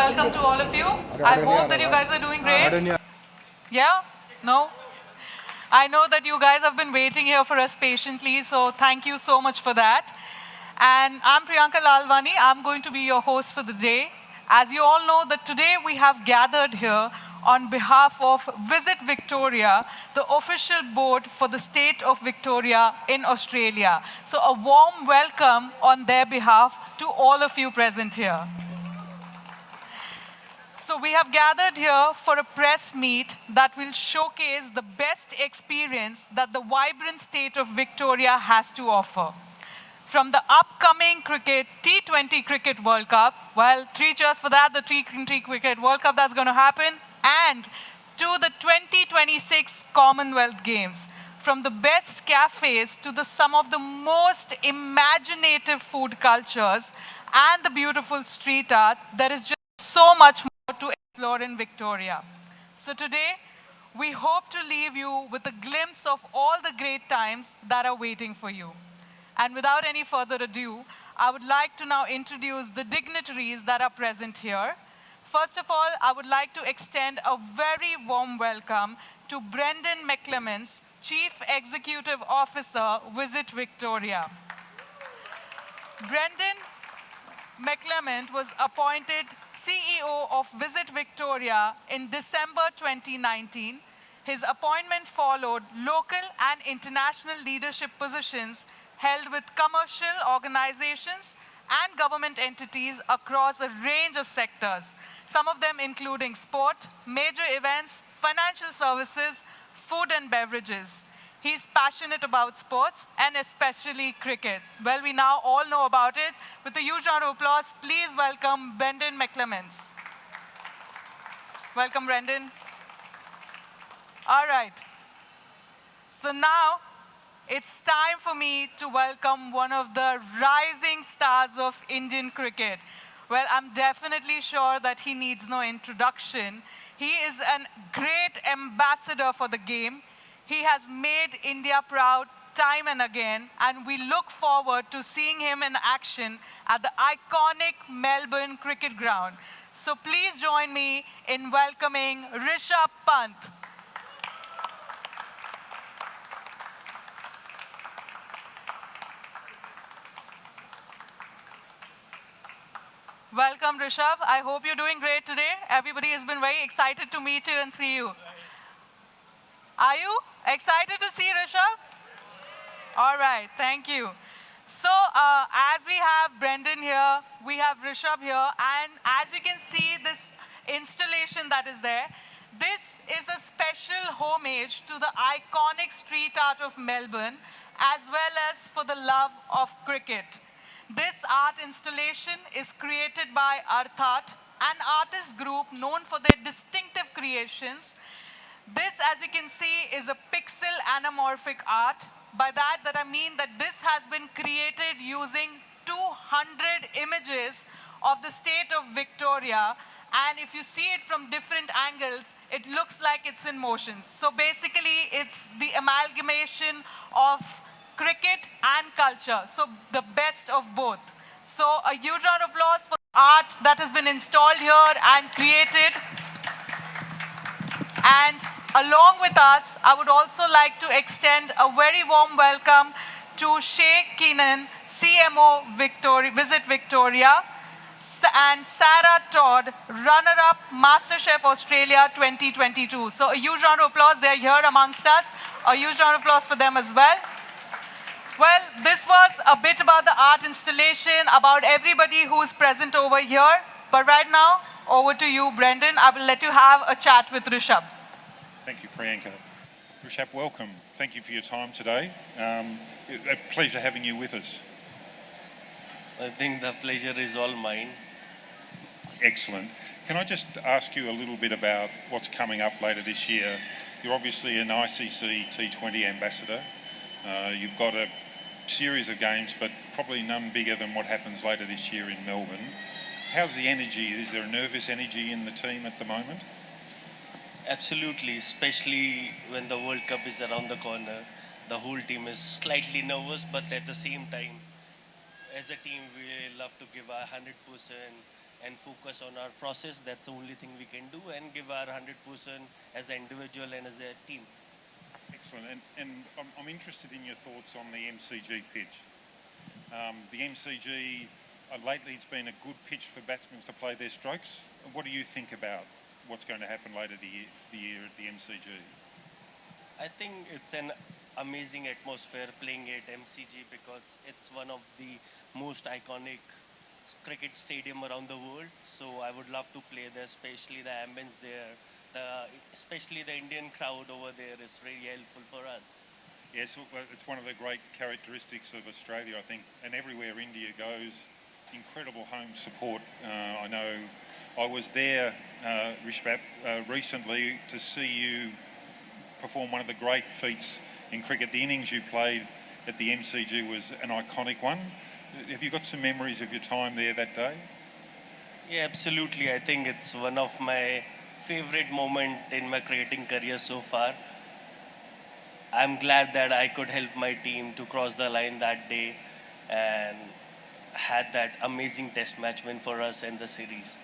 welcome to all of you. I hope that you guys are doing great. Yeah? No? I know that you guys have been waiting here for us patiently, so thank you so much for that. And I'm Priyanka Lalwani. I'm going to be your host for the day. As you all know, that today we have gathered here on behalf of Visit Victoria, the official board for the state of Victoria in Australia. So a warm welcome on their behalf to all of you present here. So we have gathered here for a press meet that will showcase the best experience that the vibrant state of Victoria has to offer. From the upcoming T20 Cricket World Cup, well, 3 cheers for that, the T20 Cricket World Cup that's going to happen, and to the 2026 Commonwealth Games. From the best cafes to some of the most imaginative food cultures and the beautiful street art, there is just so much more to explore in Victoria. So today, we hope to leave you with a glimpse of all the great times that are waiting for you. And without any further ado, I would like to now introduce the dignitaries that are present here. First of all, I would like to extend a very warm welcome to Brendan McClements, Chief Executive Officer, Visit Victoria. Brendan McClement was appointed CEO of Visit Victoria in December 2019. His appointment followed local and international leadership positions held with commercial organizations and government entities across a range of sectors, some of them including sport, major events, financial services, food and beverages. He's passionate about sports and especially cricket. Well, we now all know about it. With a huge round of applause, please welcome Brendan McClements. Welcome, Brendan. All right. So now, it's time for me to welcome one of the rising stars of Indian cricket. Well, I'm definitely sure that he needs no introduction. He is a great ambassador for the game. He has made India proud time and again, and we look forward to seeing him in action at the iconic Melbourne cricket ground. So please join me in welcoming Rishabh Pant. Welcome, Rishabh. I hope you're doing great today. Everybody has been very excited to meet you and see you. Are you excited to see Rishabh? All right, thank you. So as we have Brendan here, we have Rishabh here, and as you can see this installation that is there, this is a special homage to the iconic street art of Melbourne, as well as for the love of cricket. This art installation is created by Arthat, an artist group known for their distinctive creations. This, as you can see, is a pixel anamorphic art. By that I mean that this has been created using 200 images of the state of Victoria. And if you see it from different angles, it looks like it's in motion. So basically, it's the amalgamation of cricket and culture, so the best of both. So a huge round of applause for the art that has been installed here and created. And along with us, I would also like to extend a very warm welcome to Shay Keenan, CMO Visit Victoria, and Sarah Todd, runner-up MasterChef Australia 2022. So a huge round of applause. They're here amongst us. A huge round of applause for them as well. Well, this was a bit about the art installation, about everybody who's present over here. But right now, over to you, Brendan. I will let you have a chat with Rishabh. Thank you, Priyanka. Rishabh, welcome. Thank you for your time today. A pleasure having you with us. I think the pleasure is all mine. Excellent. Can I just ask you a little bit about what's coming up later this year? You're obviously an ICC T20 ambassador. You've got a series of games, but probably none bigger than what happens later this year in Melbourne. How's the energy? Is there a nervous energy in the team at the moment? Absolutely, especially when the World Cup is around the corner. The whole team is slightly nervous, but at the same time, as a team, we love to give our 100%, and focus on our process. That's the only thing we can do, and give our 100% as an individual and as a team. Excellent. And I'm interested in your thoughts on the MCG pitch. The MCG, lately it's been a good pitch for batsmen to play their strokes. What do you think about what's going to happen later the year at the MCG? I think it's an amazing atmosphere playing at MCG because it's one of the most iconic cricket stadium around the world. So I would love to play there, especially the ambience there. Especially the Indian crowd over there is really helpful for us. Yes, well, it's one of the great characteristics of Australia, I think, and everywhere India goes, incredible home support. I know I was there, Rishabh, recently to see you perform one of the great feats in cricket. The innings you played at the MCG was an iconic one. Have you got some memories of your time there that day? Yeah, absolutely. I think it's one of my favorite moment in my cricketing career so far. I'm glad that I could help my team to cross the line that day and had that amazing test match win for us in the series.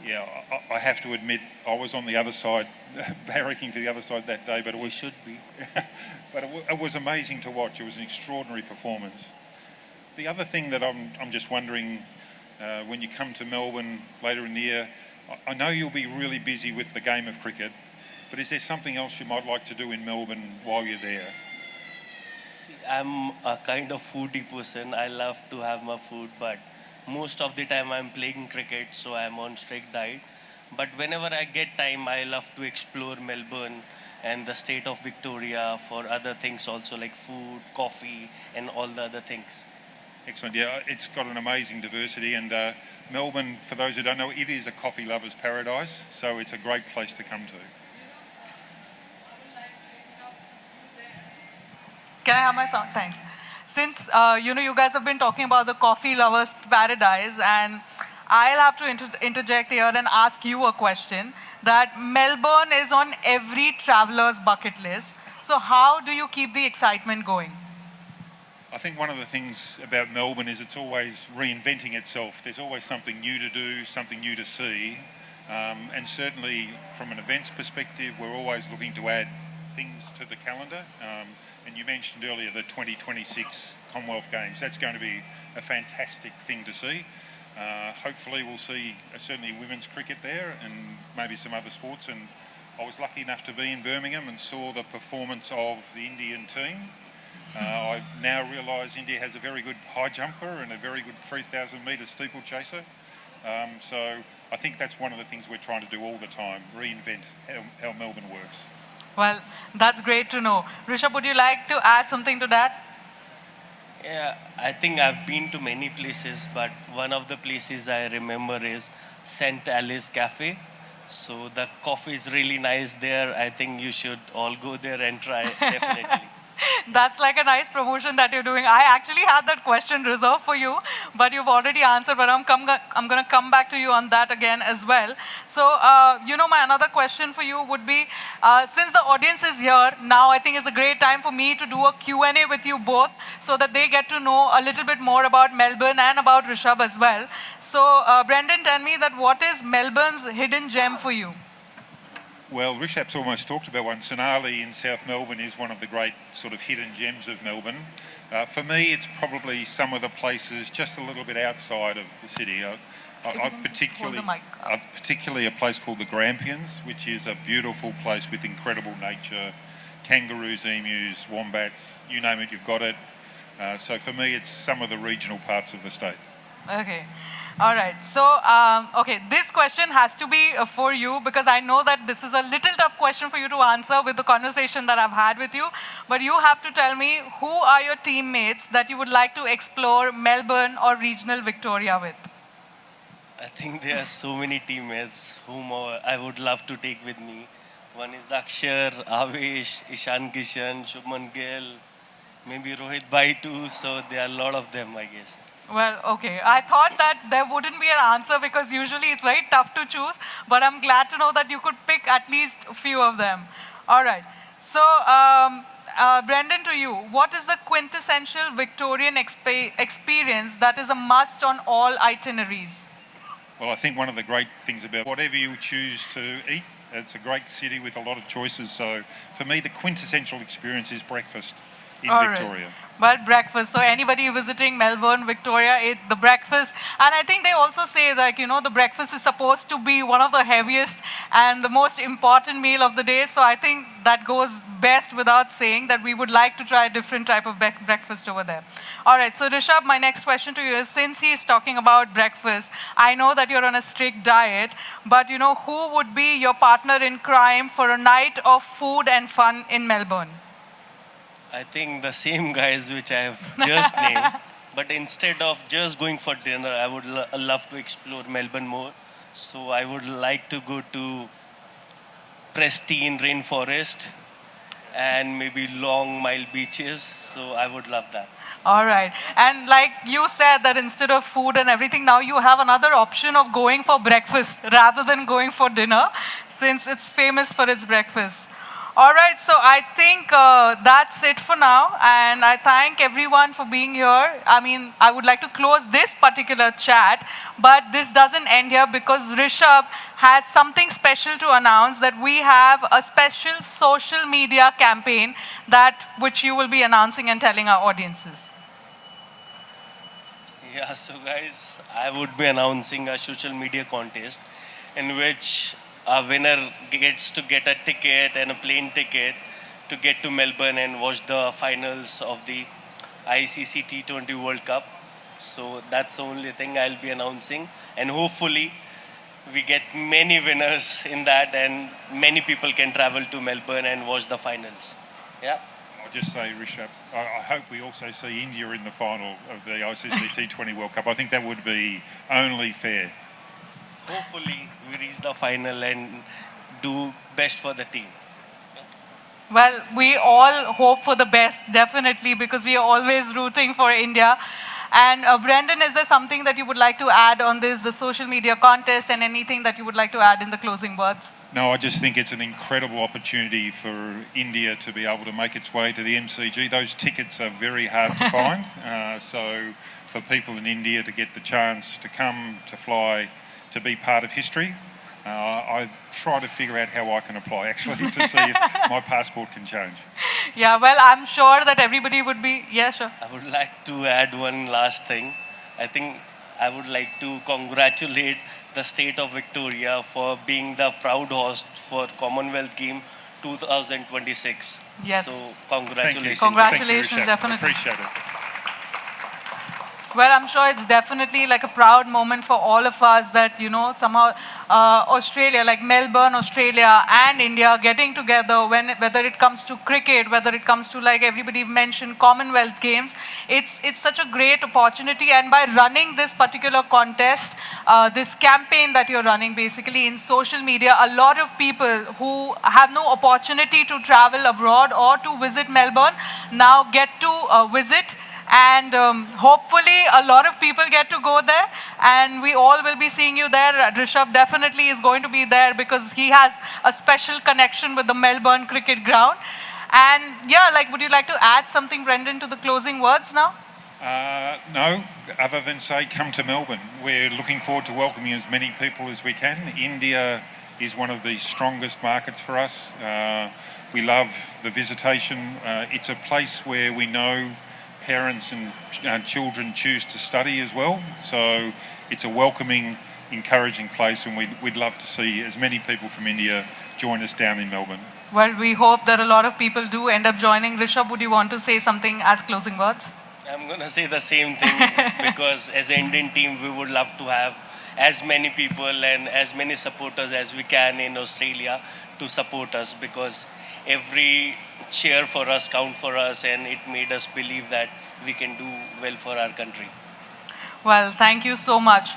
Yeah, I have to admit, I was on the other side, barracking for the other side that day, but We should be. but it was amazing to watch. It was an extraordinary performance. The other thing that I'm just wondering, when you come to Melbourne later in the year, I know you'll be really busy with the game of cricket, but is there something else you might like to do in Melbourne while you're there? See, I'm a kind of foodie person. I love to have my food, but most of the time I'm playing cricket, so I'm on strict diet. But whenever I get time, I love to explore Melbourne and the state of Victoria for other things also, like food, coffee, and all the other things. Excellent. Yeah, it's got an amazing diversity, and Melbourne, for those who don't know, it is a coffee lover's paradise, so it's a great place to come to. Can I have my song? Thanks. Since you guys have been talking about the coffee lovers paradise, and I'll have to interject here and ask you a question. That Melbourne is on every traveler's bucket list. So how do you keep the excitement going? I think one of the things about Melbourne is it's always reinventing itself. There's always something new to do, something new to see, and certainly from an events perspective, we're always looking to add things to the calendar. And you mentioned earlier the 2026 Commonwealth Games. That's going to be a fantastic thing to see. Hopefully we'll see certainly women's cricket there and maybe some other sports. And I was lucky enough to be in Birmingham and saw the performance of the Indian team. I now realise India has a very good high jumper and a very good 3,000 metre steeplechaser. So I think that's one of the things we're trying to do all the time, reinvent how Melbourne works. Well, that's great to know. Rishabh, would you like to add something to that? Yeah, I think I've been to many places, but one of the places I remember is St. Alice Cafe. So the coffee is really nice there. I think you should all go there and try, definitely. That's like a nice promotion that you're doing. I actually had that question reserved for you, but you've already answered, but I'm going to come back to you on that again as well. So, my another question for you would be, since the audience is here, now I think it's a great time for me to do a Q&A with you both so that they get to know a little bit more about Melbourne and about Rishabh as well. So, Brendan, tell me that what is Melbourne's hidden gem for you? Well, Rishabh's almost talked about one. Sonali in South Melbourne is one of the great sort of hidden gems of Melbourne. For me, it's probably some of the places just a little bit outside of the city. Particularly a place called the Grampians, which is a beautiful place with incredible nature, kangaroos, emus, wombats, you name it, you've got it. So for me, it's some of the regional parts of the state. Okay. All right. So, this question has to be for you because I know that this is a little tough question for you to answer with the conversation that I've had with you. But you have to tell me who are your teammates that you would like to explore Melbourne or regional Victoria with? I think there are so many teammates whom I would love to take with me. One is Akshar, Avesh, Ishan Kishan, Shubman Gill, maybe Rohit Bhai too. So there are a lot of them, I guess. Well, okay. I thought that there wouldn't be an answer because usually it's very tough to choose, but I'm glad to know that you could pick at least a few of them. All right. So, Brendan, to you, what is the quintessential Victorian experience that is a must on all itineraries? Well, I think one of the great things about whatever you choose to eat, it's a great city with a lot of choices. So for me, the quintessential experience is breakfast in All right. Victoria. Well, breakfast. So anybody visiting Melbourne, Victoria, eat the breakfast. And I think they also say that, the breakfast is supposed to be one of the heaviest and the most important meal of the day. So I think that goes best without saying that we would like to try a different type of breakfast over there. All right. So Rishabh, my next question to you is, since he is talking about breakfast, I know that you're on a strict diet, but, who would be your partner in crime for a night of food and fun in Melbourne? I think the same guys which I have just named. But instead of just going for dinner, I would love to explore Melbourne more. So I would like to go to pristine rainforest and maybe long mile beaches. So I would love that. All right. And like you said that instead of food and everything, now you have another option of going for breakfast rather than going for dinner, since it's famous for its breakfast. All right, so I think that's it for now, and I thank everyone for being here. I mean, I would like to close this particular chat, but this doesn't end here because Rishabh has something special to announce, that we have a special social media campaign which you will be announcing and telling our audiences. Yeah, so guys, I would be announcing a social media contest in which a winner gets to get a ticket and a plane ticket to get to Melbourne and watch the finals of the ICC T20 World Cup. So that's the only thing I'll be announcing. And hopefully we get many winners in that and many people can travel to Melbourne and watch the finals. Yeah. I'll just say, Rishabh, I hope we also see India in the final of the ICC T20 World Cup. I think that would be only fair. Hopefully we reach the final and do best for the team. Well, we all hope for the best, definitely, because we are always rooting for India. And Brendan, is there something that you would like to add on this, the social media contest, and anything that you would like to add in the closing words? No, I just think it's an incredible opportunity for India to be able to make its way to the MCG. Those tickets are very hard to find. So for people in India to get the chance to come, to fly, to be part of history, I try to figure out how I can apply actually to see if my passport can change. Yeah, well, I'm sure that everybody would be, yeah, sure. I would like to add one last thing. I think I would like to congratulate the state of Victoria for being the proud host for Commonwealth Game 2026. Yes. So congratulations. Congratulations, Thank you, Rishabh. definitely. I appreciate it. Well, I'm sure it's definitely like a proud moment for all of us that, somehow Australia, like Melbourne, Australia and India getting together, whether it comes to cricket, whether it comes to, like everybody mentioned, Commonwealth Games, it's such a great opportunity. And by running this particular contest, this campaign that you're running basically in social media, a lot of people who have no opportunity to travel abroad or to visit Melbourne now get to visit. And hopefully a lot of people get to go there, and we all will be seeing you there. Rishabh definitely is going to be there because he has a special connection with the Melbourne cricket ground. And yeah, like, would you like to add something, Brendan, to the closing words now? No, other than say, come to Melbourne. We're looking forward to welcoming as many people as we can. India is one of the strongest markets for us. We love the visitation. It's a place where we know parents and children choose to study as well. So it's a welcoming, encouraging place, and we'd love to see as many people from India join us down in Melbourne. Well, we hope that a lot of people do end up joining. Rishabh, would you want to say something as closing words? I'm going to say the same thing because as an Indian team, we would love to have as many people and as many supporters as we can in Australia to support us, because every cheer for us count for us, and it made us believe that we can do well for our country. Well, thank you so much.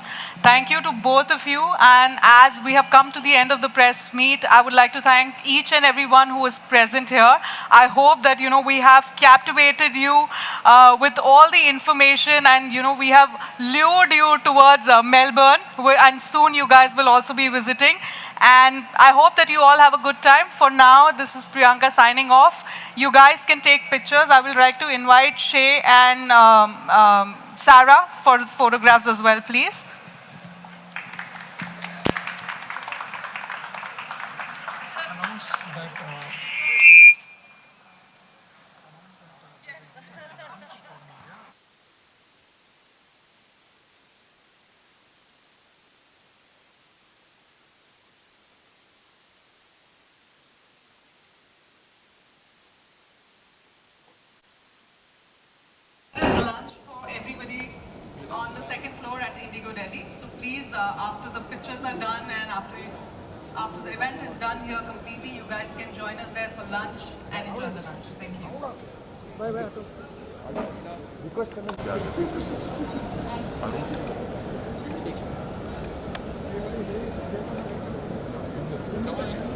Thank you to both of you. And as we have come to the end of the press meet, I would like to thank each and everyone who is present here. I hope that, we have captivated you with all the information, and, we have lured you towards Melbourne, and soon you guys will also be visiting. And I hope that you all have a good time. For now, this is Priyanka signing off. You guys can take pictures. I will like to invite Shay and Sarah for photographs as well, please. This lunch for everybody on the second floor at Indigo Delhi. So please, after the pictures are done and after the event is done here completely, you guys can join us there for lunch and enjoy the lunch. Thank you.